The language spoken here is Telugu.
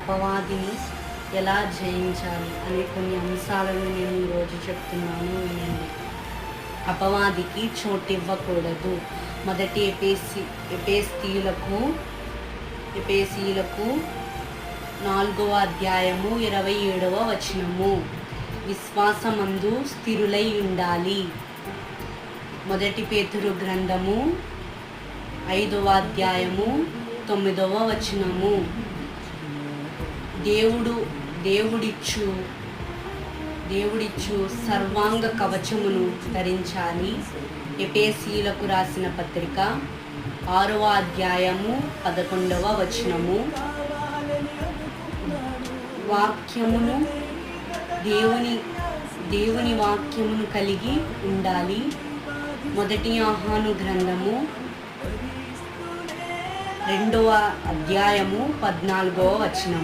అపవాదిని ఎలా జయించాలి అనే కొన్ని అంశాలను నేను ఈరోజు చెప్తున్నాను, వినండి. అపవాదికి చోటు ఇవ్వకూడదు. మొదటి ఎపేసీయులకు 4వ అధ్యాయము 27వ వచనము. విశ్వాసమందు స్థిరులై ఉండాలి. మొదటి పేతురు గ్రంథము 5వ అధ్యాయము 9వ వచనము. దేవుడిచ్చు సర్వాంగ కవచమును ధరించాలి. ఎపేసీయులకు రాసిన పత్రిక 6వ అధ్యాయము 11వ వచనము. వాక్యమును దేవుని వాక్యమును కలిగి ఉండాలి. మొదటి యోహాను గ్రంథము 2వ అధ్యాయము 14వ వచనం.